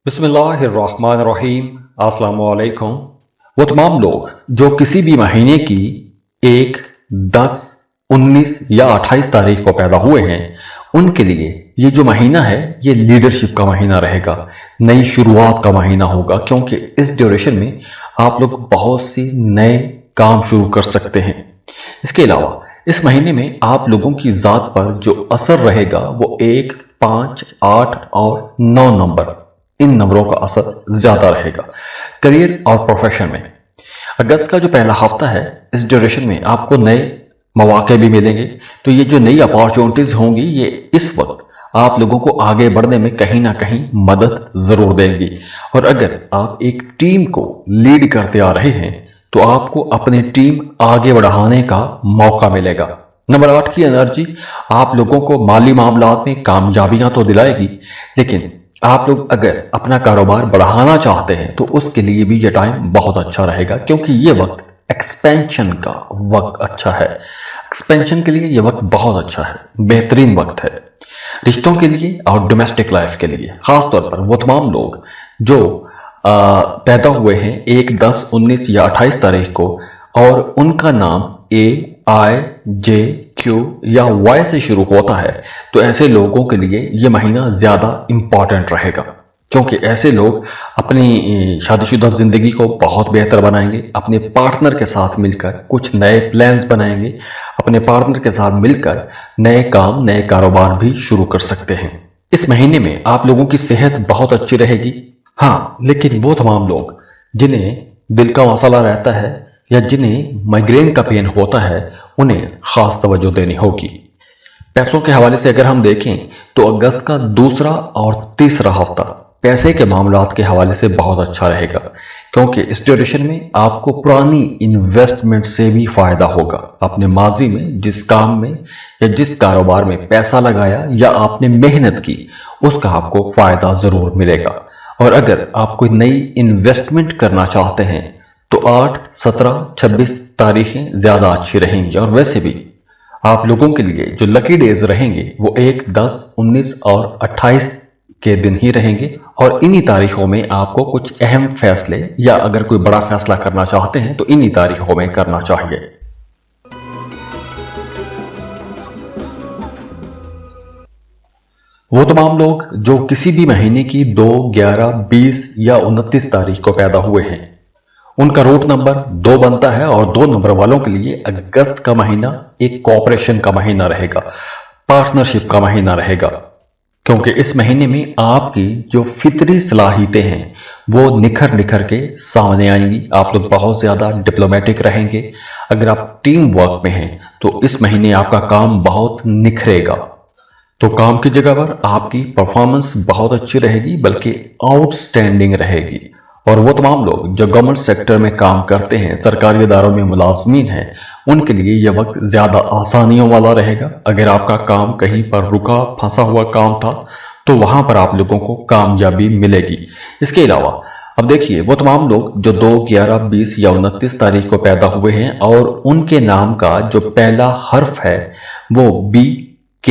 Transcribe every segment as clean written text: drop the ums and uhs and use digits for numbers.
बिस्मिल्लाहिर्रहमानिर्रहीम। अस्सलाम वालेकुम। वो तमाम लोग जो किसी भी महीने की 1, 10, 19 या 28 तारीख को पैदा हुए हैं, उनके लिए ये जो महीना है ये लीडरशिप का महीना रहेगा, नई शुरुआत का महीना होगा, क्योंकि इस ड्यूरेशन में आप लोग बहुत सी नए काम शुरू कर सकते हैं। इसके अलावा इस महीने में आप लोगों की ज़ात पर जो असर रहेगा वो 1, 5, 8 और 9 नंबर, इन नंबरों का असर ज्यादा रहेगा करियर और प्रोफेशन में। अगस्त का जो पहला हफ्ता है, इस ड्यूरेशन में आपको नए मौके भी मिलेंगे। तो ये जो नई अपॉर्चुनिटीज होंगी ये इस वक्त आप लोगों को आगे बढ़ने में कहीं ना कहीं मदद जरूर देंगी। और अगर आप एक टीम को लीड करते आ रहे हैं तो आपको अपनी टीम आगे बढ़ाने का मौका मिलेगा। नंबर 8 की एनर्जी आप लोगों को माली मामलात में कामयाबियां तो दिलाएगी, लेकिन आप लोग अगर अपना कारोबार बढ़ाना चाहते हैं तो उसके लिए भी ये टाइम बहुत अच्छा रहेगा, क्योंकि ये वक्त एक्सपेंशन का वक्त अच्छा है। एक्सपेंशन के लिए ये वक्त बहुत अच्छा है, बेहतरीन वक्त है रिश्तों के लिए और डोमेस्टिक लाइफ के लिए। खासतौर पर वो तमाम लोग जो पैदा हुए हैं 1, 10, 19 या 28 तारीख को और उनका नाम AIJQ या Y से शुरू होता है, तो ऐसे लोगों के लिए ये महीना ज्यादा इंपॉर्टेंट रहेगा, क्योंकि ऐसे लोग अपनी शादीशुदा जिंदगी को बहुत बेहतर बनाएंगे। अपने पार्टनर के साथ मिलकर कुछ नए प्लान्स बनाएंगे, अपने पार्टनर के साथ मिलकर नए काम, नए कारोबार भी शुरू कर सकते हैं। इस महीने में आप लोगों की सेहत बहुत अच्छी रहेगी। हाँ, लेकिन वो तमाम लोग जिन्हें दिल का मसला रहता है या जिन्हें माइग्रेन का पेन होता है, उन्हें खास तवज्जो देनी होगी। पैसों के हवाले से अगर हम देखें तो अगस्त का दूसरा और तीसरा हफ्ता पैसे के मामलात के हवाले से बहुत अच्छा रहेगा, क्योंकि इस ड्यूरेशन में आपको पुरानी इन्वेस्टमेंट से भी फायदा होगा। अपने माजी में जिस काम में या जिस कारोबार में पैसा लगाया या आपने मेहनत की, उसका आपको फायदा जरूर मिलेगा। और अगर आप कोई नई इन्वेस्टमेंट करना चाहते हैं तो 8, 17, 26 तारीखें ज्यादा अच्छी रहेंगी। और वैसे भी आप लोगों के लिए जो लकी डेज रहेंगे वो 1, 10, 19 और 28 के दिन ही रहेंगे। और इन्हीं तारीखों में आपको कुछ अहम फैसले या अगर कोई बड़ा फैसला करना चाहते हैं तो इन्हीं तारीखों में करना चाहिए। वो तमाम लोग जो किसी भी महीने की 2, 11, 20 या 29 तारीख को पैदा हुए हैं, उनका रूट नंबर 2 बनता है। और 2 नंबर वालों के लिए अगस्त का महीना एक कोऑपरेशन का महीना रहेगा, पार्टनरशिप का महीना रहेगा, क्योंकि इस महीने में आपकी जो फितरी सलाहियतें हैं वो निखर निखर के सामने आएंगी। आप लोग बहुत ज्यादा डिप्लोमेटिक रहेंगे। अगर आप टीम वर्क में हैं तो इस महीने आपका काम बहुत निखरेगा। तो काम की जगह पर आपकी परफॉर्मेंस बहुत अच्छी रहेगी, बल्कि आउटस्टैंडिंग रहेगी। और वो तमाम लोग जो गवर्नमेंट सेक्टर में काम करते हैं, सरकारी इदारों में मुलाजमीन हैं, उनके लिए यह वक्त ज्यादा आसानियों वाला रहेगा। अगर आपका काम कहीं पर रुका फंसा हुआ काम था तो वहां पर आप लोगों को कामयाबी मिलेगी। इसके अलावा अब देखिए, वो तमाम लोग जो 2, 11, 20 या 29 तारीख को पैदा हुए हैं और उनके नाम का जो पहला हर्फ है वो B, K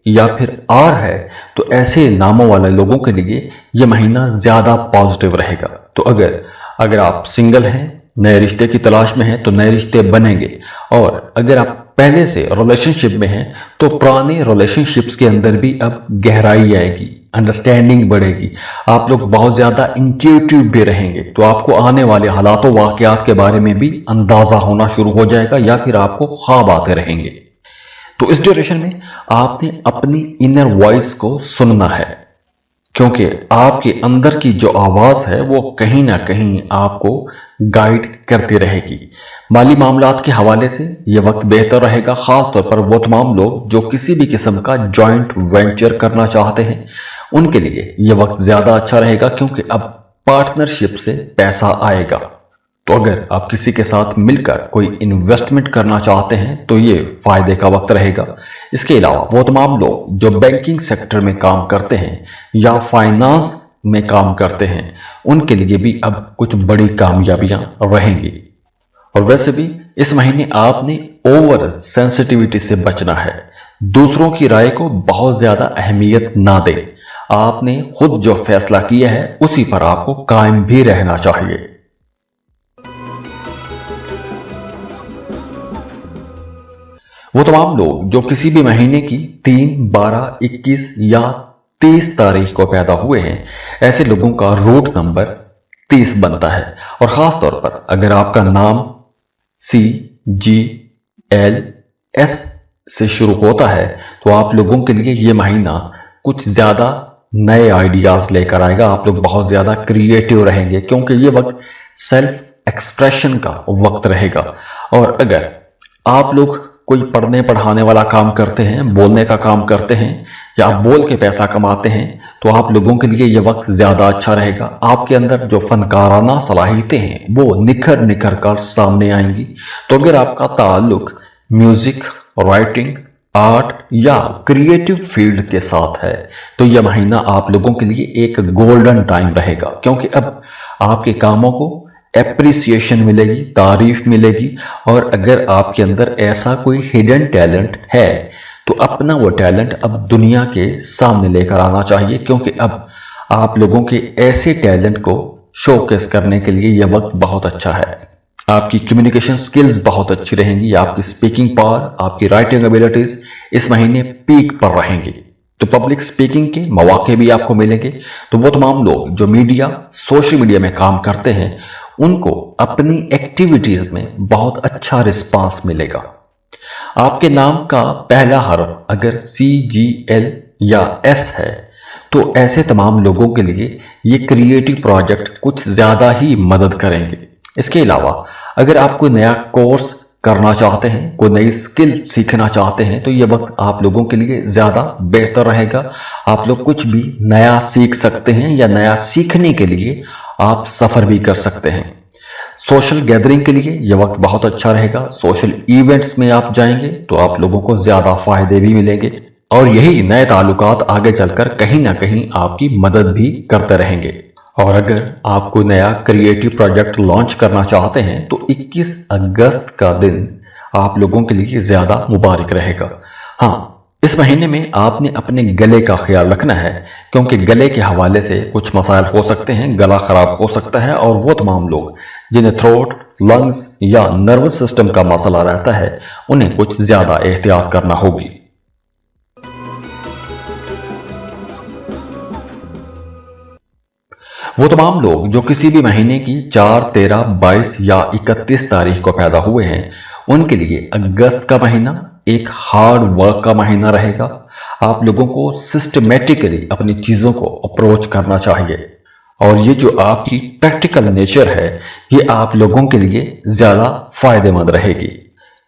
या फिर R है, तो ऐसे नामों वाले लोगों के लिए यह महीना ज्यादा पॉजिटिव रहेगा। तो अगर आप सिंगल हैं, नए रिश्ते की तलाश में हैं, तो नए रिश्ते बनेंगे। और अगर आप पहले से रिलेशनशिप में हैं तो पुराने रिलेशनशिप्स के अंदर भी अब गहराई आएगी, अंडरस्टैंडिंग बढ़ेगी। आप लोग बहुत ज्यादा इंट्यूटिव भी रहेंगे, तो आपको आने वाले हालातों वाकयात के बारे में भी अंदाजा होना शुरू हो जाएगा या फिर आपको ख्वाब आते रहेंगे। तो इस ड्यूरेशन में आपने अपनी इनर वॉइस को सुनना है, क्योंकि आपके अंदर की जो आवाज है वो कहीं ना कहीं आपको गाइड करती रहेगी। माली मामलात के हवाले से यह वक्त बेहतर रहेगा, खासतौर पर वो तमाम लोग जो किसी भी किस्म का जॉइंट वेंचर करना चाहते हैं, उनके लिए यह वक्त ज्यादा अच्छा रहेगा, क्योंकि अब पार्टनरशिप से पैसा आएगा। तो अगर आप किसी के साथ मिलकर कोई इन्वेस्टमेंट करना चाहते हैं तो ये फायदे का वक्त रहेगा। इसके अलावा वो तमाम लोग जो बैंकिंग सेक्टर में काम करते हैं या फाइनेंस में काम करते हैं, उनके लिए भी अब कुछ बड़ी कामयाबियां रहेंगी। और वैसे भी इस महीने आपने ओवर सेंसिटिविटी से बचना है। दूसरों की राय को बहुत ज्यादा अहमियत ना दें। आपने खुद जो फैसला किया है उसी पर आपको कायम भी रहना चाहिए। वो तमाम लोग जो किसी भी महीने की 3, 12, 21 या 30 तारीख को पैदा हुए हैं, ऐसे लोगों का रूट नंबर 30 बनता है। और खास तौर पर अगर आपका नाम CGLS से शुरू होता है तो आप लोगों के लिए ये महीना कुछ ज्यादा नए आइडियाज लेकर आएगा। आप लोग बहुत ज्यादा क्रिएटिव रहेंगे क्योंकि ये वक्त सेल्फ एक्सप्रेशन का वक्त रहेगा। और अगर आप लोग कोई पढ़ने पढ़ाने वाला काम करते हैं, बोलने का काम करते हैं या आप बोल के पैसा कमाते हैं तो आप लोगों के लिए यह वक्त ज्यादा अच्छा रहेगा। आपके अंदर जो फनकाराना सलाहियतें हैं वो निखर निखर कर सामने आएंगी। तो अगर आपका ताल्लुक म्यूजिक, राइटिंग, आर्ट या क्रिएटिव फील्ड के साथ है तो यह महीना आप लोगों के लिए एक गोल्डन टाइम रहेगा, क्योंकि अब आपके कामों को एप्रिसिएशन मिलेगी, तारीफ मिलेगी। और अगर आपके अंदर ऐसा कोई हिडन टैलेंट है तो अपना वो टैलेंट अब दुनिया के सामने लेकर आना चाहिए, क्योंकि अब आप लोगों के ऐसे टैलेंट को शोकेस करने के लिए यह वक्त बहुत अच्छा है। आपकी कम्युनिकेशन स्किल्स बहुत अच्छी रहेंगी, आपकी स्पीकिंग पावर, आपकी राइटिंग एबिलिटीज इस महीने पीक पर रहेंगी। तो पब्लिक स्पीकिंग के मौके भी आपको मिलेंगे। तो वो तमाम लोग जो मीडिया, सोशल मीडिया में काम करते हैं उनको अपनी एक्टिविटीज में बहुत अच्छा रिस्पांस मिलेगा। आपके नाम का पहला हर्फ अगर CGL या S है तो ऐसे तमाम लोगों के लिए ये क्रिएटिव प्रोजेक्ट कुछ ज्यादा ही मदद करेंगे। इसके अलावा अगर आप कोई नया कोर्स करना चाहते हैं, कोई नई स्किल सीखना चाहते हैं तो ये वक्त आप लोगों के लिए ज्यादा बेहतर रहेगा। आप लोग कुछ भी नया सीख सकते हैं या नया सीखने के लिए आप सफर भी कर सकते हैं। सोशल गैदरिंग के लिए यह वक्त बहुत अच्छा रहेगा। सोशल इवेंट्स में आप जाएंगे तो आप लोगों को ज्यादा फायदे भी मिलेंगे और यही नए ताल्लुकात आगे चलकर कहीं ना कहीं आपकी मदद भी करते रहेंगे। और अगर आप कोई नया क्रिएटिव प्रोजेक्ट लॉन्च करना चाहते हैं तो 21 अगस्त का दिन आप लोगों के लिए ज्यादा मुबारक रहेगा। हाँ, इस महीने में आपने अपने गले का ख्याल रखना है, क्योंकि गले के हवाले से कुछ मसाइल हो सकते हैं, गला खराब हो सकता है। और वो तमाम लोग जिन्हें थ्रोट, लंग्स या नर्वस सिस्टम का मसला रहता है उन्हें कुछ ज्यादा एहतियात करना होगी। वो तमाम लोग जो किसी भी महीने की 4, 13, 22 या 31 तारीख को पैदा हुए हैं उनके लिए अगस्त का महीना एक हार्ड वर्क का महीना रहेगा। आप लोगों को सिस्टमेटिकली अपनी चीजों को अप्रोच करना चाहिए और ये जो आपकी प्रैक्टिकल नेचर है ये आप लोगों के लिए ज्यादा फायदेमंद रहेगी,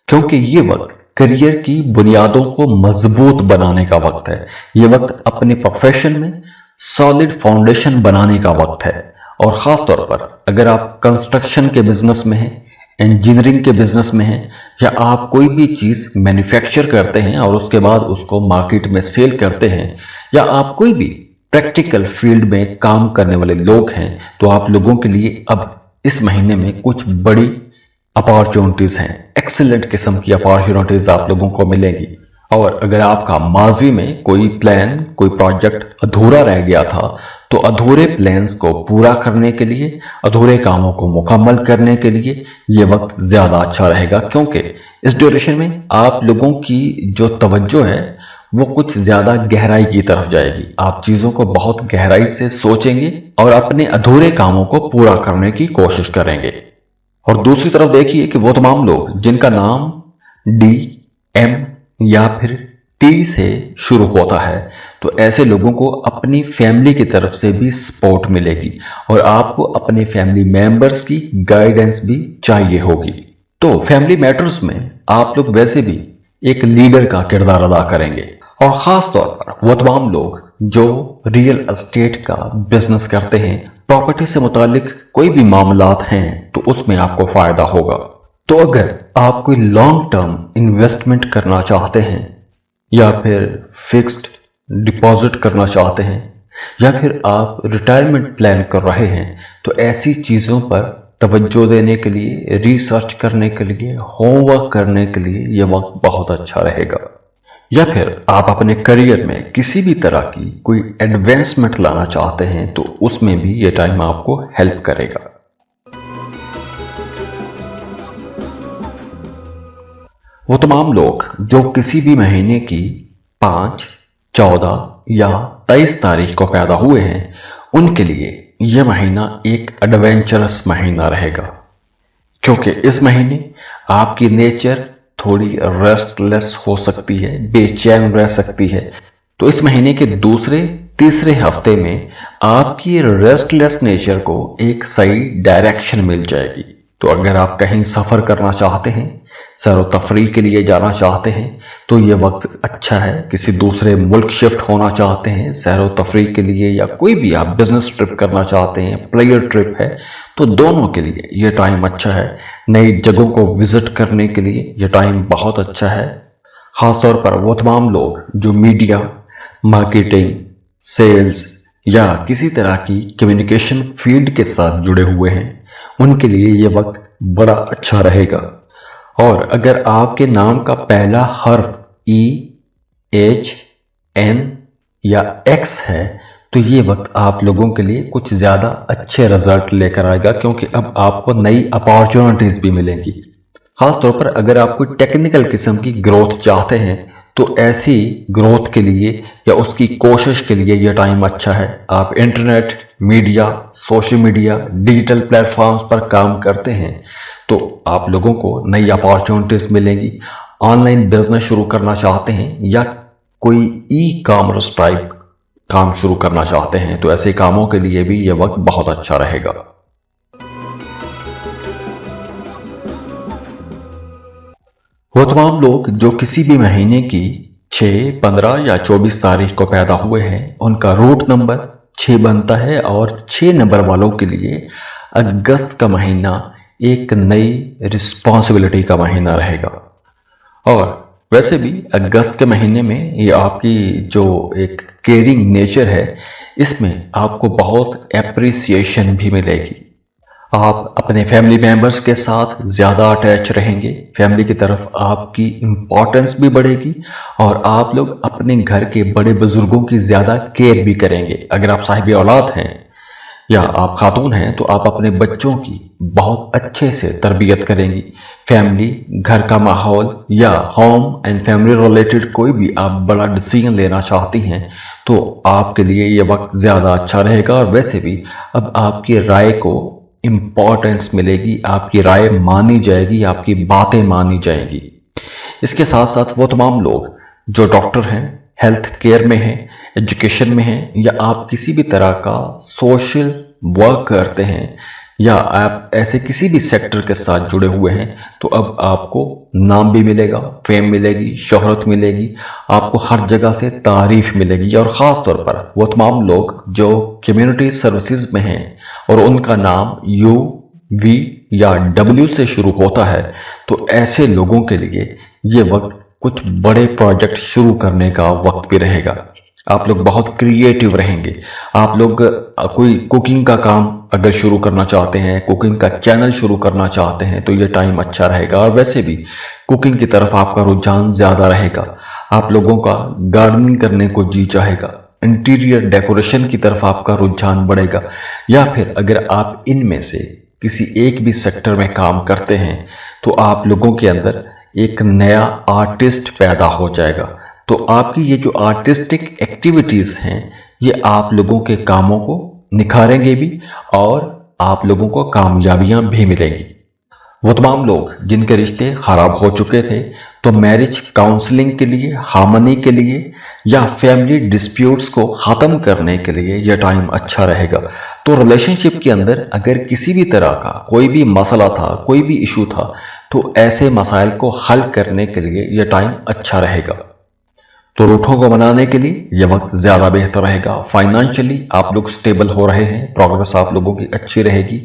क्योंकि ये वक्त करियर की बुनियादों को मजबूत बनाने का वक्त है। ये वक्त अपने प्रोफेशन में सॉलिड फाउंडेशन बनाने का वक्त है। और खास तौर पर अगर आप कंस्ट्रक्शन के बिजनेस में हैं, इंजीनियरिंग के बिजनेस में हैं या आप कोई भी चीज मैन्युफैक्चर करते हैं और उसके बाद उसको मार्केट में सेल करते हैं, या आप कोई भी प्रैक्टिकल फील्ड में काम करने वाले लोग हैं तो आप लोगों के लिए अब इस महीने में कुछ बड़ी अपॉर्चुनिटीज हैं। एक्सीलेंट किस्म की अपॉर्चुनिटीज आप लोगों को मिलेंगी। और अगर आपका माजी में कोई प्लान, कोई प्रोजेक्ट अधूरा रह गया था तो अधूरे प्लान्स को पूरा करने के लिए, अधूरे कामों को मुकम्मल करने के लिए ये वक्त ज्यादा अच्छा रहेगा, क्योंकि इस ड्यूरेशन में आप लोगों की जो तवज्जो है वो कुछ ज्यादा गहराई की तरफ जाएगी। आप चीजों को बहुत गहराई से सोचेंगे और अपने अधूरे कामों को पूरा करने की कोशिश करेंगे। और दूसरी तरफ देखिए कि वो तमाम लोग जिनका नाम D, M या फिर T से शुरू होता है तो ऐसे लोगों को अपनी फैमिली की तरफ से भी सपोर्ट मिलेगी और आपको अपने फैमिली मेंबर्स की गाइडेंस भी चाहिए होगी। तो फैमिली मैटर्स में आप लोग वैसे भी एक लीडर का किरदार अदा करेंगे। और खास तौर पर वो तमाम लोग जो रियल एस्टेट का बिजनेस करते हैं, प्रॉपर्टी से मुतालिक कोई भी मामलात हैं तो उसमें आपको फायदा होगा। तो अगर आप कोई लॉन्ग टर्म इन्वेस्टमेंट करना चाहते हैं या फिर फिक्स्ड डिपॉजिट करना चाहते हैं या फिर आप रिटायरमेंट प्लान कर रहे हैं तो ऐसी चीजों पर तवज्जो देने के लिए, रिसर्च करने के लिए, होमवर्क करने के लिए यह वक्त बहुत अच्छा रहेगा। या फिर आप अपने करियर में किसी भी तरह की कोई एडवांसमेंट लाना चाहते हैं तो उसमें भी ये टाइम आपको हेल्प करेगा। वो तमाम लोग जो किसी भी महीने की 5, 14 या 23 तारीख को पैदा हुए हैं, उनके लिए यह महीना एक एडवेंचरस महीना रहेगा, क्योंकि इस महीने आपकी नेचर थोड़ी रेस्टलेस हो सकती है, बेचैन रह सकती है। तो इस महीने के दूसरे तीसरे हफ्ते में आपकी रेस्टलेस नेचर को एक सही डायरेक्शन मिल जाएगी। तो अगर आप कहीं सफर करना चाहते हैं, सैर तफरीह के लिए जाना चाहते हैं, तो ये वक्त अच्छा है। किसी दूसरे मुल्क शिफ्ट होना चाहते हैं सैर तफरीह के लिए, या कोई भी आप बिजनेस ट्रिप करना चाहते हैं, प्लेयर ट्रिप है, तो दोनों के लिए ये टाइम अच्छा है। नई जगहों को विजिट करने के लिए ये टाइम बहुत अच्छा है। खासतौर पर वो तमाम लोग जो मीडिया, मार्केटिंग, सेल्स या किसी तरह की कम्युनिकेशन फील्ड के साथ जुड़े हुए हैं, उनके लिए ये वक्त बड़ा अच्छा रहेगा। और अगर आपके नाम का पहला हर्फ E, H, N या X है, तो ये वक्त आप लोगों के लिए कुछ ज़्यादा अच्छे रिजल्ट लेकर आएगा, क्योंकि अब आपको नई अपॉर्चुनिटीज़ भी मिलेंगी। खासतौर पर अगर आप कोई टेक्निकल किस्म की ग्रोथ चाहते हैं, तो ऐसी ग्रोथ के लिए या उसकी कोशिश के लिए यह टाइम अच्छा है। आप internet, media, social media, digital platforms पर काम करते हैं, तो आप लोगों को नई अपॉर्चुनिटीज़ मिलेंगी। ऑनलाइन बिजनेस शुरू करना चाहते हैं या कोई ई कॉमर्स टाइप काम शुरू करना चाहते हैं, तो ऐसे कामों के लिए भी यह वक्त बहुत अच्छा रहेगा। वो तमाम लोग जो किसी भी महीने की 6, 15 या 24 तारीख को पैदा हुए हैं, उनका रूट नंबर 6 बनता है, और 6 नंबर वालों के लिए अगस्त का महीना एक नई रिस्पॉन्सिबिलिटी का महीना रहेगा। और वैसे भी अगस्त के महीने में ये आपकी जो एक केयरिंग नेचर है, इसमें आपको बहुत एप्रिसिएशन भी मिलेगी। आप अपने फैमिली मेंबर्स के साथ ज़्यादा अटैच रहेंगे, फैमिली की तरफ आपकी इम्पोर्टेंस भी बढ़ेगी, और आप लोग अपने घर के बड़े बुजुर्गों की ज़्यादा केयर भी करेंगे। अगर आप साहिब औलाद हैं या आप खातून हैं, तो आप अपने बच्चों की बहुत अच्छे से तरबियत करेंगी। फैमिली, घर का माहौल या होम एंड फैमिली रिलेटेड कोई भी आप बड़ा डिसीजन लेना चाहती हैं, तो आपके लिए ये वक्त ज़्यादा अच्छा रहेगा। और वैसे भी अब आपकी राय को इम्पोर्टेंस मिलेगी, आपकी राय मानी जाएगी, आपकी बातें मानी जाएंगी। इसके साथ साथ वो तमाम लोग जो डॉक्टर हैं, हेल्थ केयर में हैं, एजुकेशन में हैं, या आप किसी भी तरह का सोशल वर्क करते हैं, या आप ऐसे किसी भी सेक्टर के साथ जुड़े हुए हैं, तो अब आपको नाम भी मिलेगा, फेम मिलेगी, शोहरत मिलेगी, आपको हर जगह से तारीफ मिलेगी। और ख़ास तौर पर वो तमाम लोग जो कम्युनिटी सर्विसेज में हैं और उनका नाम U, V या W से शुरू होता है, तो ऐसे लोगों के लिए ये वक्त कुछ बड़े प्रोजेक्ट शुरू करने का वक्त भी रहेगा। आप लोग बहुत क्रिएटिव रहेंगे। आप लोग कोई कुकिंग का काम अगर शुरू करना चाहते हैं, कुकिंग का चैनल शुरू करना चाहते हैं, तो ये टाइम अच्छा रहेगा। और वैसे भी कुकिंग की तरफ आपका रुझान ज़्यादा रहेगा। आप लोगों का गार्डनिंग करने को जी चाहेगा, इंटीरियर डेकोरेशन की तरफ आपका रुझान बढ़ेगा, या फिर अगर आप इनमें से किसी एक भी सेक्टर में काम करते हैं, तो आप लोगों के अंदर एक नया आर्टिस्ट पैदा हो जाएगा। तो आपकी ये जो आर्टिस्टिक एक्टिविटीज़ हैं, ये आप लोगों के कामों को निखारेंगे भी, और आप लोगों को कामयाबियां भी मिलेंगी। वो तमाम लोग जिनके रिश्ते खराब हो चुके थे, तो मैरिज काउंसलिंग के लिए, हार्मनी के लिए, या फैमिली डिस्प्यूट्स को ख़त्म करने के लिए यह टाइम अच्छा रहेगा। तो रिलेशनशिप के अंदर अगर किसी भी तरह का कोई भी मसला था, कोई भी इशू था, तो ऐसे मसाइल को हल करने के लिए यह टाइम अच्छा रहेगा। तो रूठों को बनाने के लिए यह वक्त ज़्यादा बेहतर रहेगा। फाइनेंशियली आप लोग स्टेबल हो रहे हैं, प्रोग्रेस आप लोगों की अच्छी रहेगी।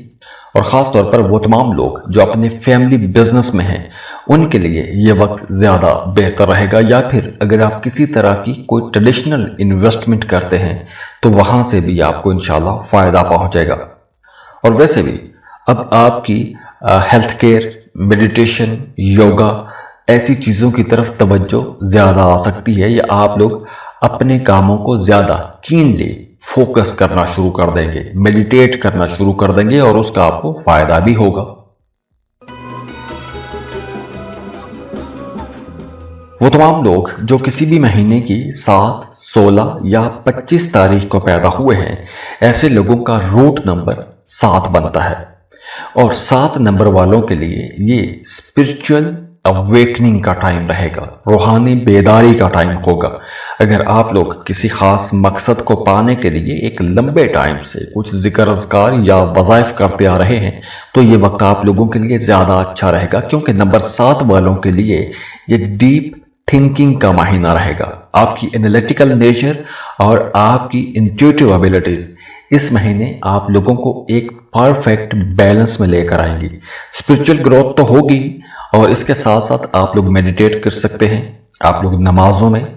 और ख़ास तौर पर वो तमाम लोग जो अपने फैमिली बिजनेस में हैं, उनके लिए ये वक्त ज़्यादा बेहतर रहेगा। या फिर अगर आप किसी तरह की कोई ट्रेडिशनल इन्वेस्टमेंट करते हैं, तो वहाँ से भी आपको इंशाल्लाह फ़ायदा पहुँचेगा। और वैसे भी अब आपकी हेल्थ केयर, मेडिटेशन, योगा, ऐसी चीजों की तरफ तवज्जो ज्यादा आ सकती है, या आप लोग अपने कामों को ज्यादा कीनली फोकस करना शुरू कर देंगे, मेडिटेट करना शुरू कर देंगे, और उसका आपको फायदा भी होगा। वो तमाम लोग जो किसी भी महीने की 7, 16 या 25 तारीख को पैदा हुए हैं, ऐसे लोगों का रूट नंबर 7 बनता है। और 7 नंबर वालों के लिए ये स्पिरिचुअल अवेकनिंग का टाइम रहेगा, रूहानी बेदारी का टाइम होगा। अगर आप लोग किसी खास मकसद को पाने के लिए एक लंबे टाइम से कुछ जिक्र अज़कार या वज़ाइफ करते आ रहे हैं, तो ये वक्त आप लोगों के लिए ज़्यादा अच्छा रहेगा, क्योंकि नंबर 7 वालों के लिए ये डीप थिंकिंग का महीना रहेगा। आपकी एनालिटिकल नेचर और आपकी इंट्यूटिव एबिलिटीज इस महीने आप लोगों को एक परफेक्ट बैलेंस में लेकर आएंगी। स्पिरिचुअल ग्रोथ तो होगी, और इसके साथ साथ आप लोग मेडिटेट कर सकते हैं, आप लोग नमाजों में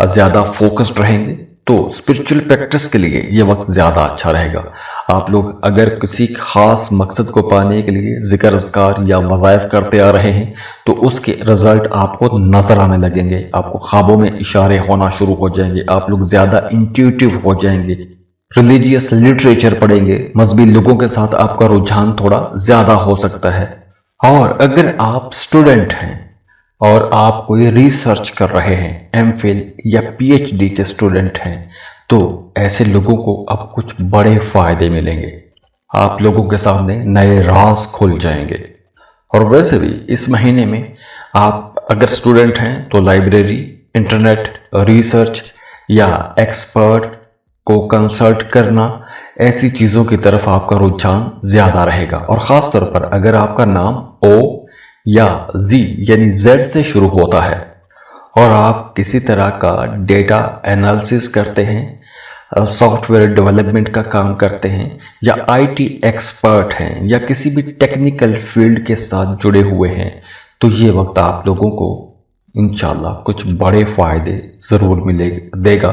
ज्यादा फोकस्ड रहेंगे, तो स्पिरिचुअल प्रैक्टिस के लिए ये वक्त ज्यादा अच्छा रहेगा। आप लोग अगर किसी खास मकसद को पाने के लिए जिक्र अज़कार या वज़ाइफ करते आ रहे हैं, तो उसके रिजल्ट आपको नजर आने लगेंगे, आपको ख्वाबों में इशारे होना शुरू हो जाएंगे, आप लोग ज्यादा इंट्यूटिव हो जाएंगे, रिलीजियस लिटरेचर पढ़ेंगे, मजहबी लोगों के साथ आपका रुझान थोड़ा ज्यादा हो सकता है। और अगर आप स्टूडेंट हैं और आप कोई रिसर्च कर रहे हैं, एमफिल या पीएचडी के स्टूडेंट हैं, तो ऐसे लोगों को अब कुछ बड़े फायदे मिलेंगे, आप लोगों के सामने नए राज खुल जाएंगे। और वैसे भी इस महीने में आप अगर स्टूडेंट हैं तो लाइब्रेरी, इंटरनेट, रिसर्च या एक्सपर्ट को कंसल्ट करना, ऐसी चीजों की तरफ आपका रुझान ज्यादा रहेगा। और खास तौर पर अगर आपका नाम ओ या जी यानी जेड से शुरू होता है और आप किसी तरह का डेटा एनालिसिस करते हैं, सॉफ्टवेयर डेवलपमेंट का काम करते हैं, या आईटी एक्सपर्ट हैं, या किसी भी टेक्निकल फील्ड के साथ जुड़े हुए हैं, तो ये वक्त आप लोगों को इंशाल्लाह कुछ बड़े फायदे जरूर देगा।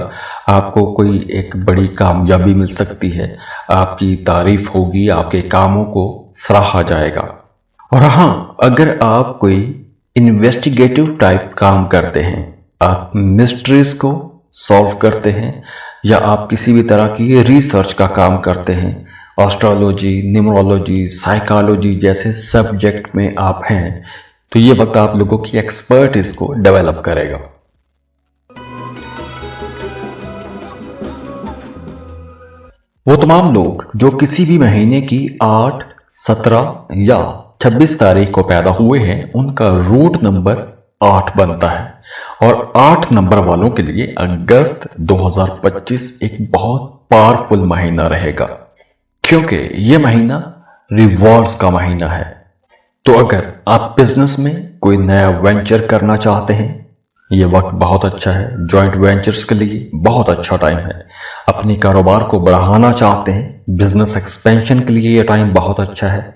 आपको कोई एक बड़ी कामयाबी मिल सकती है, आपकी तारीफ होगी, आपके कामों को सराहा जाएगा। और हाँ, अगर आप कोई इन्वेस्टिगेटिव टाइप काम करते हैं, आप मिस्ट्रीज को सॉल्व करते हैं, या आप किसी भी तरह की रिसर्च का काम करते हैं, एस्ट्रोलॉजी, न्यूमरोलॉजी, साइकोलॉजी जैसे सब्जेक्ट में आप हैं, तो ये वक्त आप लोगों की एक्सपर्टीज को डेवलप करेगा। वो तमाम लोग जो किसी भी महीने की 8, 17 या 26 तारीख को पैदा हुए हैं, उनका रूट नंबर 8 बनता है। और 8 नंबर वालों के लिए अगस्त 2025 एक बहुत पावरफुल महीना रहेगा, क्योंकि यह महीना रिवॉर्ड्स का महीना है। तो अगर आप बिजनेस में कोई नया वेंचर करना चाहते हैं, ये वक्त बहुत अच्छा है। जॉइंट वेंचर्स के लिए बहुत अच्छा टाइम है। अपने कारोबार को बढ़ाना चाहते हैं, बिजनेस एक्सपेंशन के लिए ये टाइम बहुत अच्छा है।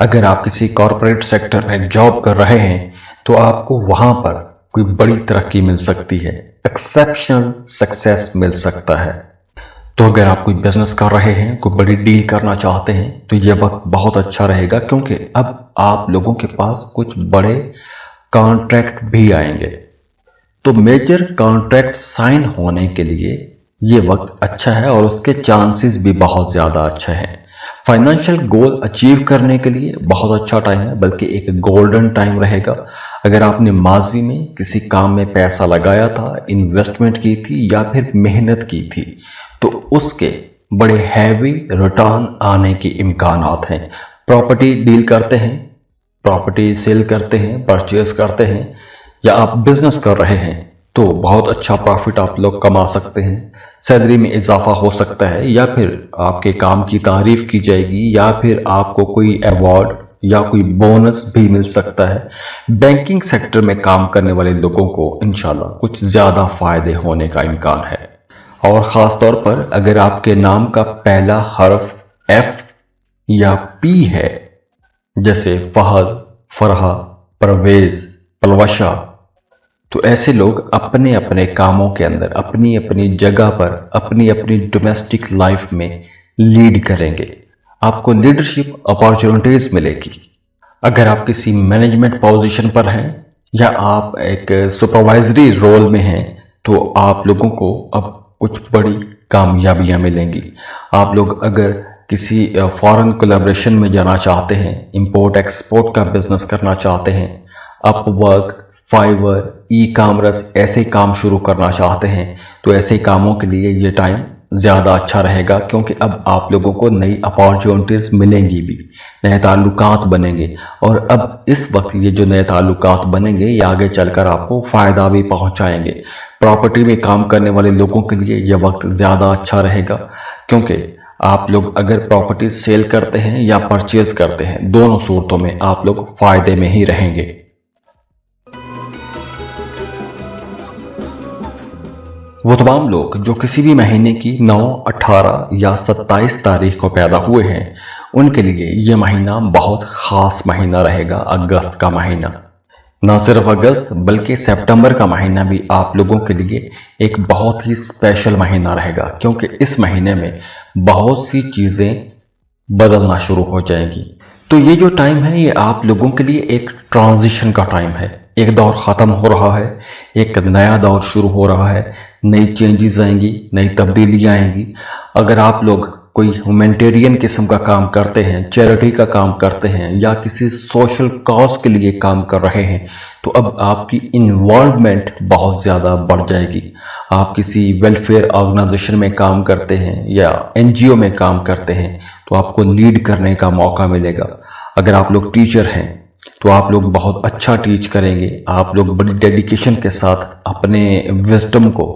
अगर आप किसी कॉरपोरेट सेक्टर में जॉब कर रहे हैं, तो आपको वहां पर कोई बड़ी तरक्की मिल सकती है, एक्सेप्शनल सक्सेस मिल सकता है। तो अगर आप कोई बिजनेस कर रहे हैं, कोई बड़ी डील करना चाहते हैं, तो यह वक्त बहुत अच्छा रहेगा, क्योंकि अब आप लोगों के पास कुछ बड़े कॉन्ट्रैक्ट भी आएंगे। तो मेजर कॉन्ट्रैक्ट साइन होने के लिए ये वक्त अच्छा है, और उसके चांसेस भी बहुत ज्यादा अच्छे हैं। फाइनेंशियल गोल अचीव करने के लिए बहुत अच्छा टाइम है, बल्कि एक गोल्डन टाइम रहेगा। अगर आपने माजी में किसी काम में पैसा लगाया था, इन्वेस्टमेंट की थी या फिर मेहनत की थी, तो उसके बड़े हैवी रिटर्न आने के इम्कानात हैं। प्रॉपर्टी डील करते हैं, प्रॉपर्टी सेल करते हैं, परचेज करते हैं, या आप बिजनेस कर रहे हैं, तो बहुत अच्छा प्रॉफिट आप लोग कमा सकते हैं। सैलरी में इजाफा हो सकता है, या फिर आपके काम की तारीफ की जाएगी, या फिर आपको कोई अवार्ड या कोई बोनस भी मिल सकता है। बैंकिंग सेक्टर में काम करने वाले लोगों को इंशाल्लाह कुछ ज्यादा फायदे होने का इम्कान है। और खास तौर पर अगर आपके नाम का पहला हर्फ एफ या पी है, जैसे फहद, फरहा, परवेज, पलवशा, तो ऐसे लोग अपने अपने कामों के अंदर, अपनी अपनी जगह पर, अपनी अपनी डोमेस्टिक लाइफ में लीड करेंगे। आपको लीडरशिप अपॉर्चुनिटीज मिलेगी। अगर आप किसी मैनेजमेंट पोजीशन पर हैं, या आप एक सुपरवाइजरी रोल में हैं तो आप लोगों को अब कुछ बड़ी कामयाबियां मिलेंगी। आप लोग अगर किसी फॉरेन कोलैबोरेशन में जाना चाहते हैं, इंपोर्ट एक्सपोर्ट का बिजनेस करना चाहते हैं, अपवर्क, फाइवर, ई कॉमर्स ऐसे काम शुरू करना चाहते हैं, तो ऐसे कामों के लिए ये टाइम ज़्यादा अच्छा रहेगा, क्योंकि अब आप लोगों को नई अपॉर्चुनिटीज़ मिलेंगी भी, नए ताल्लुकात बनेंगे। और अब इस वक्त ये जो नए ताल्लुकात बनेंगे ये आगे चलकर आपको फ़ायदा भी पहुंचाएंगे। प्रॉपर्टी में काम करने वाले लोगों के लिए यह वक्त ज़्यादा अच्छा रहेगा, क्योंकि आप लोग अगर प्रॉपर्टी सेल करते हैं या परचेज करते हैं, दोनों सूरतों में आप लोग फ़ायदे में ही रहेंगे। वो तमाम लोग जो किसी भी महीने की 9, 18 या 27 तारीख को पैदा हुए हैं, उनके लिए ये महीना बहुत ख़ास महीना रहेगा, अगस्त का महीना। न सिर्फ अगस्त बल्कि सितंबर का महीना भी आप लोगों के लिए एक बहुत ही स्पेशल महीना रहेगा, क्योंकि इस महीने में बहुत सी चीज़ें बदलना शुरू हो जाएंगी। तो ये जो टाइम है ये आप लोगों के लिए एक ट्रांजिशन का टाइम है। एक दौर ख़त्म हो रहा है, एक नया दौर शुरू हो रहा है, नई चेंजेस आएंगी, नई तब्दीलियाँ आएंगी। अगर आप लोग कोई ह्यूमैनिटेरियन किस्म का काम करते हैं, चैरिटी का काम करते हैं या किसी सोशल कॉज के लिए काम कर रहे हैं, तो अब आपकी इन्वॉल्वमेंट बहुत ज़्यादा बढ़ जाएगी। आप किसी वेलफेयर ऑर्गेनाइजेशन में काम करते हैं या एनजीओ में काम करते हैं, तो आपको लीड करने का मौका मिलेगा। अगर आप लोग टीचर हैं तो आप लोग बहुत अच्छा टीच करेंगे। आप लोग बड़ी डेडिकेशन के साथ अपने विजडम को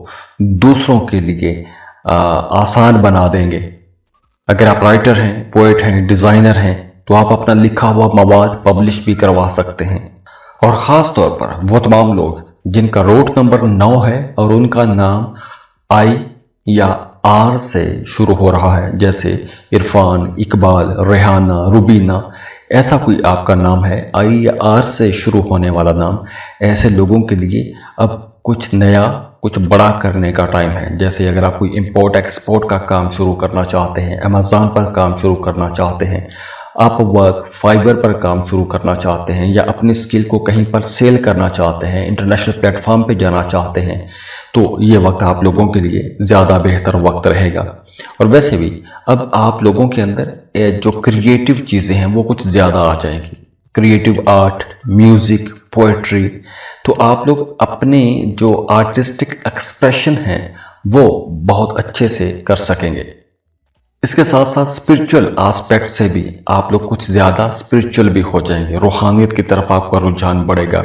दूसरों के लिए आसान बना देंगे। अगर आप राइटर हैं, पोएट हैं, डिज़ाइनर हैं, तो आप अपना लिखा हुआ मवाद पब्लिश भी करवा सकते हैं। और ख़ास तौर पर वो तमाम लोग जिनका रोट नंबर 9 है और उनका नाम आई या आर से शुरू हो रहा है, जैसे इरफान, इकबाल, रेहाना, रुबीना, ऐसा कोई आपका नाम है आई या आर से शुरू होने वाला नाम, ऐसे लोगों के लिए अब कुछ नया, कुछ बड़ा करने का टाइम है। जैसे अगर आप कोई इंपोर्ट एक्सपोर्ट का काम शुरू करना चाहते हैं, अमेज़न पर काम शुरू करना चाहते हैं, अपवर्क, फाइवर पर काम शुरू करना चाहते हैं, या अपनी स्किल को कहीं पर सेल करना चाहते हैं, इंटरनेशनल प्लेटफॉर्म पे जाना चाहते हैं, तो ये वक्त आप लोगों के लिए ज़्यादा बेहतर वक्त रहेगा। और वैसे भी अब आप लोगों के अंदर जो क्रिएटिव चीज़ें हैं वो कुछ ज़्यादा आ जाएंगी। क्रिएटिव आर्ट, म्यूज़िक, पोएट्री, तो आप लोग अपने जो आर्टिस्टिक एक्सप्रेशन हैं वो बहुत अच्छे से कर सकेंगे। इसके साथ साथ स्पिरिचुअल एस्पेक्ट से भी आप लोग कुछ ज़्यादा स्पिरिचुअल भी हो जाएंगे। रूहानियत की तरफ आपका रुझान बढ़ेगा।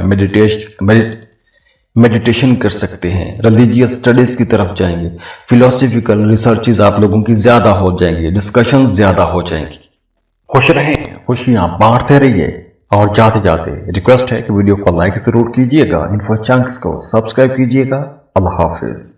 मेडिटेशन कर सकते हैं, रिलीजियस स्टडीज़ की तरफ जाएंगे, फिलोसफिकल रिसर्चेज आप लोगों की ज़्यादा हो जाएंगी, डिस्कशंस ज़्यादा हो जाएंगी। खुश रहें, खुशियाँ बांटते रहिए। और जाते जाते रिक्वेस्ट है कि वीडियो को लाइक ज़रूर कीजिएगा, इन्फो चंक्स को सब्सक्राइब कीजिएगा। अल्लाह हाफिज़।